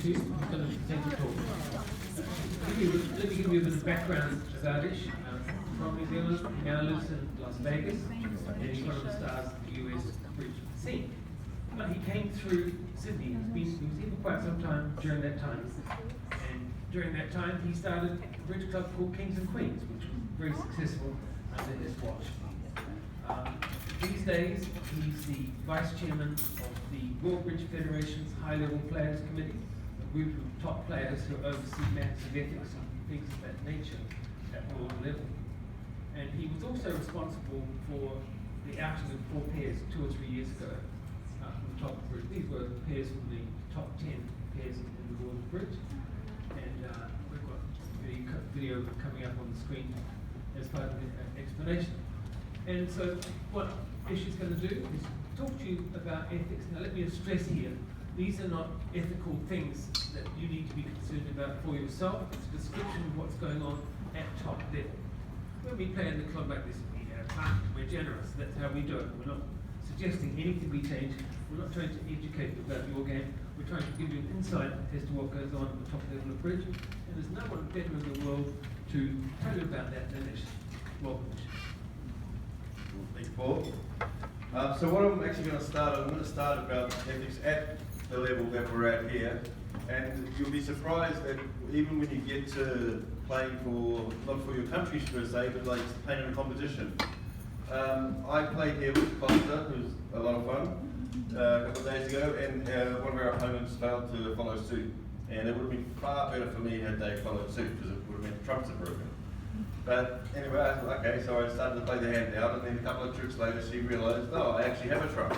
to. He's going to present a talk. Let me give you a bit of background about Ish. From New Zealand, he now lives in Las Vegas, and he's one of the stars of the US bridge scene. But he came through Sydney. He was here for quite some time during that time. And during that time, he started a bridge club called Kings and Queens, which was very successful under his watch. These days, he's the vice chairman of the World Bridge Federation's High-Level Players Committee, a group of top players who oversee matters of ethics and things of that nature at world level. And he was also responsible for the outing of 4 pairs 2 or 3 years ago from the top of the bridge. These were pairs from the top 10 pairs in the world of bridge. And we've got the video coming up on the screen as part of the explanation. And so what Ish is going to do is talk to you about ethics. Now let me stress here, these are not ethical things that you need to be concerned about for yourself. It's a description of what's going on at top level. When we play in the club like this, we have fun, we're generous, that's how we do it. We're not suggesting anything be changed, we're not trying to educate you about your game, we're trying to give you an insight as to what goes on at the top level of bridge, and there's no one better in the world to tell you about that than Ish. Welcome, Ish. Thanks, Paul. So what I'm actually going to start, I'm going to start about ethics at the level that we're at here, and you'll be surprised that even when you get to playing for, not for your countries per se, but like playing in a competition. I played here with Costa, who's a lot of fun, a couple of days ago, and one of our opponents failed to follow suit. And it would have been far better for me had they followed suit, because it would have meant trumps are broken. But anyway, I thought, okay, so I started to play the hand out, and then a couple of tricks later she realised, oh, I actually have a trump.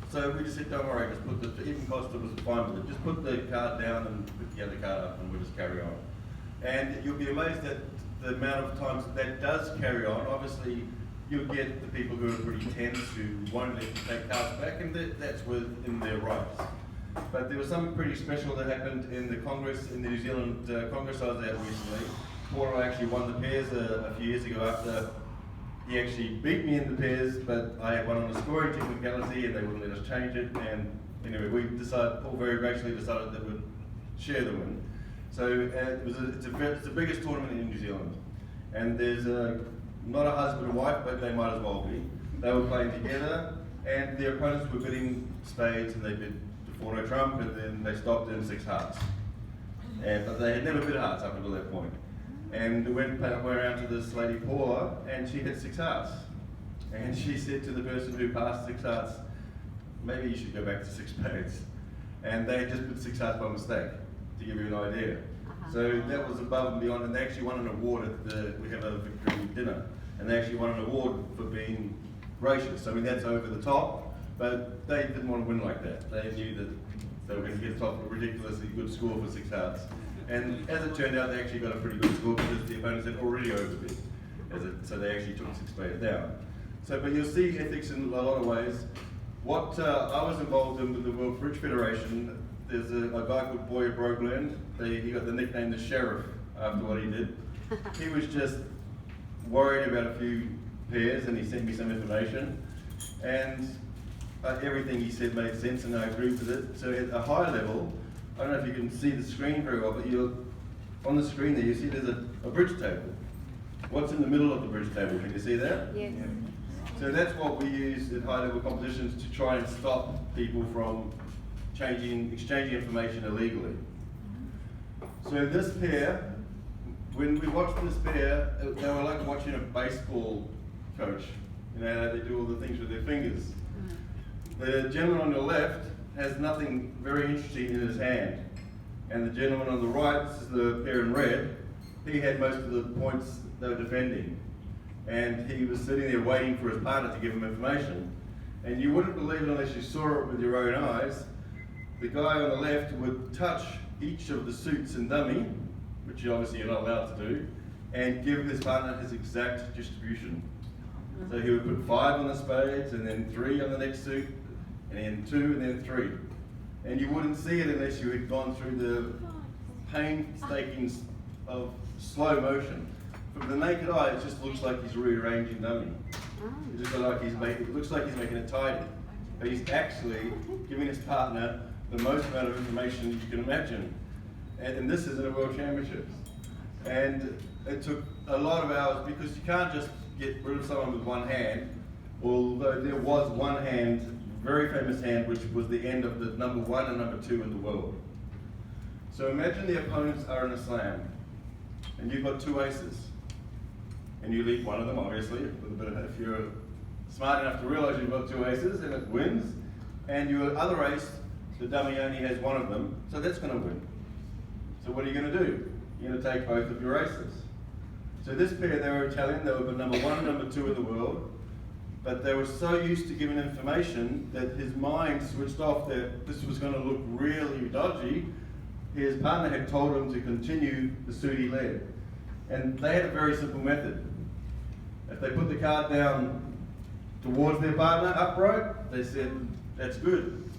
So we just said, don't worry, just put the, even Costa was fine with it, just put the card down and put the other card up, and we'll just carry on. And you'll be amazed at the amount of times that does carry on. Obviously, you'll get the people who are pretty tense, who won't let you take cards back, and that's within their rights. But there was something pretty special that happened in the Congress, in the New Zealand Congress I was at recently. Paul actually won the pairs a few years ago after he actually beat me in the pairs, but I had one on a scoring technicality and they wouldn't let us change it. And anyway, we decided, Paul very graciously decided that we'd share the win. So it's the biggest tournament in New Zealand. And there's not a husband and wife, but they might as well be. They were playing together and their opponents were bidding spades and they bid the 4-no trump, and then they stopped in 6 hearts. But they had never bid hearts up until that point. And we went around to this lady Paula, and she had 6 hearts. And she said to the person who passed 6 hearts, maybe you should go back to 6 spades. And they had just put 6 hearts by mistake, to give you an idea. So that was above and beyond, and they actually won an award at we have a victory dinner, and they actually won an award for being gracious. I mean, that's over the top, but they didn't want to win like that. They knew that they were going to get a ridiculously good score for 6 hearts. And as it turned out, they actually got a pretty good score because the opponents had already overbid. So they actually took 6 spades down. So, but you'll see ethics in a lot of ways. What I was involved in with the World Bridge Federation, there's a guy called Boyer Brogland. He got the nickname the Sheriff after what he did. He was just worried about a few pairs and he sent me some information. And everything he said made sense and I agreed with it. So at a high level, I don't know if you can see the screen very well, but on the screen there you see there's a bridge table. What's in the middle of the bridge table? Can you see that? Yes. Yeah. So that's what we use in high-level competitions to try and stop people from exchanging information illegally. So this pair, when we watched this pair, they were like watching a baseball coach. You know, they do all the things with their fingers. The gentleman on the left has nothing very interesting in his hand. And the gentleman on the right, this is the pair in red, he had most of the points they were defending. And he was sitting there waiting for his partner to give him information. And you wouldn't believe it unless you saw it with your own eyes. The guy on the left would touch each of the suits in dummy, which obviously you're not allowed to do, and give his partner his exact distribution. So he would put 5 on the spades, and then 3 on the next suit, and then 2, and then 3. And you wouldn't see it unless you had gone through the painstaking of slow motion. From the naked eye, it just looks like he's rearranging dummy. It looks like he's making it tidy. But he's actually giving his partner the most amount of information you can imagine. And this is in a World Championships. And it took a lot of hours because you can't just get rid of someone with one hand, although there was one hand, very famous hand, which was the end of the number 1 and number 2 in the world. So imagine the opponents are in a slam, and you've got 2 aces, and you lead one of them, obviously, with a bit of, if you're smart enough to realize you've got 2 aces, and it wins, and your other ace, the dummy, only has one of them, so that's going to win. So what are you going to do? You're going to take both of your aces. So this pair, they were Italian, they were number 1 and number 2 in the world, but they were so used to giving information that his mind switched off that this was going to look really dodgy. His partner had told him to continue the suit he led. And they had a very simple method. If they put the card down towards their partner, upright, they said, that's good.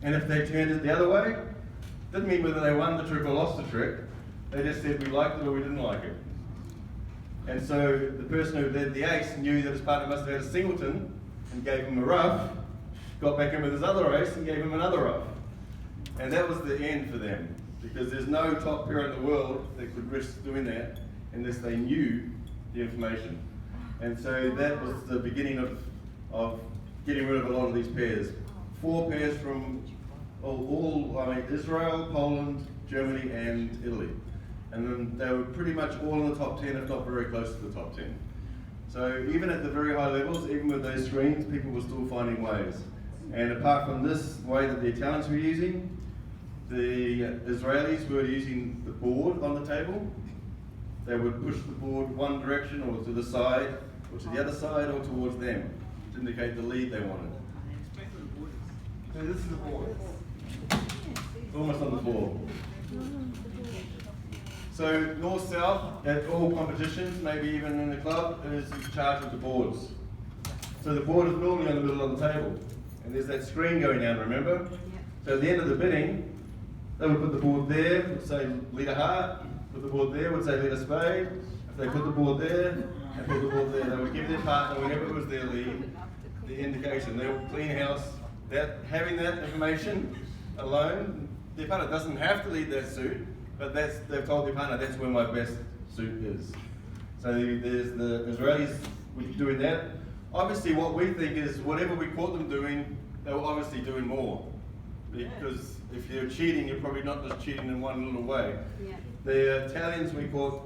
And if they turned it the other way, didn't mean whether they won the trick or lost the trick, they just said we liked it or we didn't like it. And so the person who led the ace knew that his partner must have had a singleton and gave him a ruff, got back in with his other ace and gave him another ruff. And that was the end for them, because there's no top pair in the world that could risk doing that unless they knew the information. And so that was the beginning of getting rid of a lot of these pairs. 4 pairs from Israel, Poland, Germany, and Italy. And then they were pretty much all in the top 10, if not very close to the top 10. So even at the very high levels, even with those screens, people were still finding ways. And apart from this way that the Italians were using, the Israelis were using the board on the table. They would push the board one direction or to the side, or to the other side, or towards them to indicate the lead they wanted. So this is the board. It's almost on the floor. So north-south at all competitions, maybe even in the club, is in charge of the boards. So the board is normally in the middle of the table. And there's that screen going down, remember? So at the end of the bidding, they would put the board there, would say lead a heart, put the board there, would say lead a spade. If they put the board there, and put the board there, they would give their partner, whenever it was their lead, the indication. They would clean house. Having that information alone, their partner doesn't have to lead that suit, but they've told their partner that's where my best suit is. So there's the Israelis doing that. Obviously what we think is whatever we caught them doing, they were obviously doing more. Because if you're cheating, you're probably not just cheating in one little way. Yeah. The Italians, we caught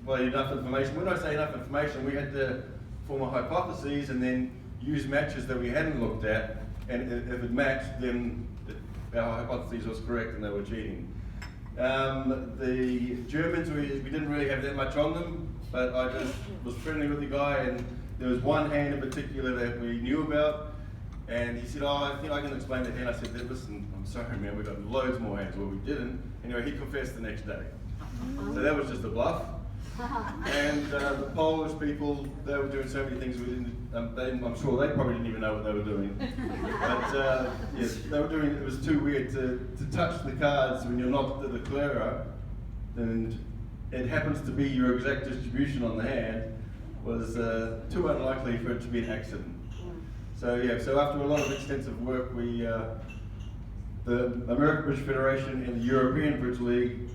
enough information. When I say enough information, we had to form a hypothesis and then use matches that we hadn't looked at, and if it matched, then our hypothesis was correct and they were cheating. The Germans, we didn't really have that much on them, but I just was friendly with the guy, and there was one hand in particular that we knew about, and he said, oh, I think I can explain that hand. I said, listen, I'm sorry man, we've got loads more hands. Well, we didn't. Anyway, he confessed the next day. So that was just a bluff. And the Polish people, they were doing so many things we didn't, I'm sure they probably didn't even know what they were doing. But yes, they were doing, it was too weird to touch the cards when you're not the declarer, and it happens to be your exact distribution on the hand, was too unlikely for it to be an accident. So yeah, so after a lot of extensive work, the American Bridge Federation and the European Bridge League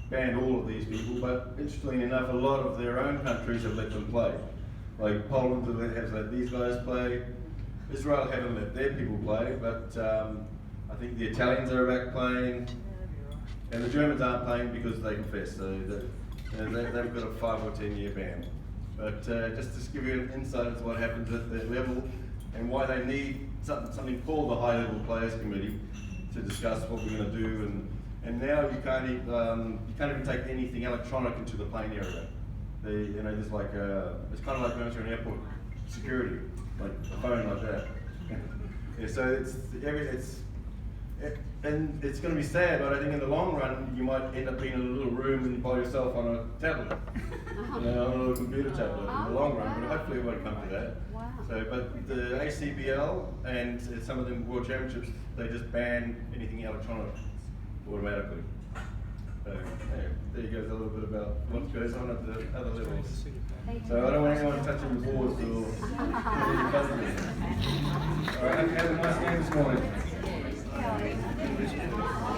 banned all of these people, but interestingly enough, a lot of their own countries have let them play. Like Poland has let these guys play. Israel haven't let their people play, but I think the Italians are back playing, and the Germans aren't playing because they confess. So they've got a 5 or 10 year ban. But just to give you an insight into what happens at that level and why they need something called the High Level Players Committee to discuss what we're going to do. And now you can't even take anything electronic into the plane area. There's like it's kind of like going to an airport security, like a phone like that. Yeah, so and it's going to be sad, but I think in the long run you might end up being in a little room by yourself on a tablet, on a little computer tablet in the long run. But hopefully it won't come to that. Wow. So, but the ACBL and some of the World Championships, they just ban anything electronic automatically. So yeah, there you go, a little bit about what goes on at the other levels. So I don't want anyone touching the boards or Alright, have a nice game this morning. Cheers.